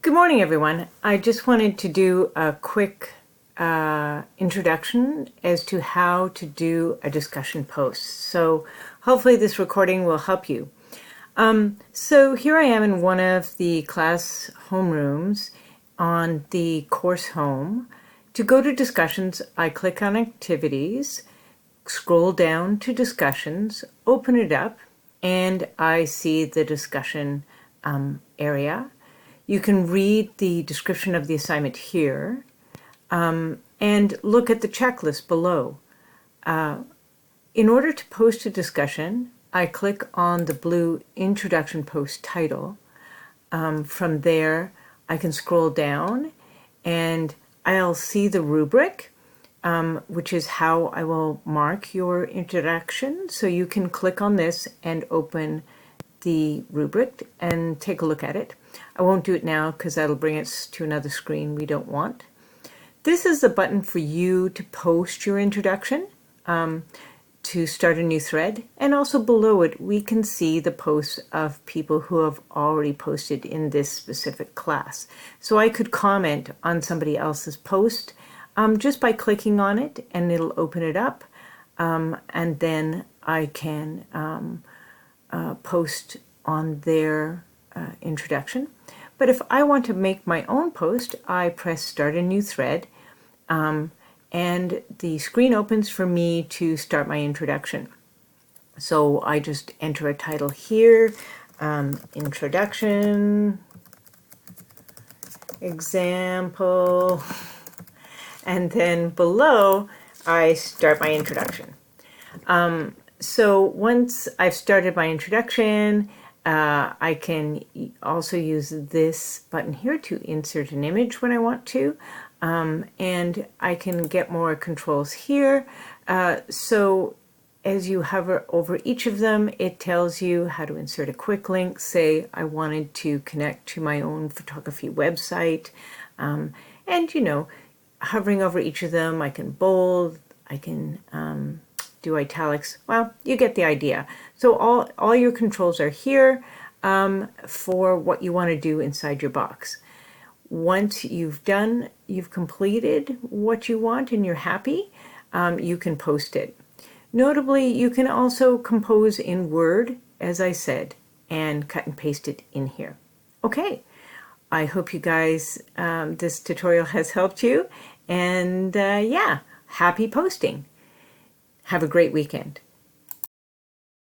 Good morning, everyone. I just wanted to do a quick introduction as to how to do a discussion post. So hopefully this recording will help you. So here I am in one of the class homerooms on the course home. To go to discussions, I click on activities, scroll down to discussions, open it up, and I see the discussion area. You can read the description of the assignment here and look at the checklist below. In order to post a discussion, I click on the blue introduction post title. From there, I can scroll down and I'll see the rubric, which is how I will mark your introduction. So you can click on this and open the rubric and take a look at it. I won't do it now because that'll bring us to another screen we don't want. This is the button for you to post your introduction, to start a new thread, and also below it we can see the posts of people who have already posted in this specific class. So I could comment on somebody else's post just by clicking on it, and it'll open it up, and then I can post on their introduction. But if I want to make my own post, I press start a new thread, and the screen opens for me to start my introduction. So I just enter a title here, introduction, example, and then below I start my introduction. So once I've started my introduction, I can also use this button here to insert an image when I want to, and I can get more controls here. So as you hover over each of them, it tells you how to insert a quick link. Say I wanted to connect to my own photography website, and hovering over each of them, I can bold, I can do italics. Well, you get the idea. So all your controls are here for what you want to do inside your box. Once you've completed what you want and you're happy, you can post it. Notably, you can also compose in Word, as I said, and cut and paste it in here. Okay, I hope you guys, this tutorial has helped you, and yeah, happy posting. Have a great weekend.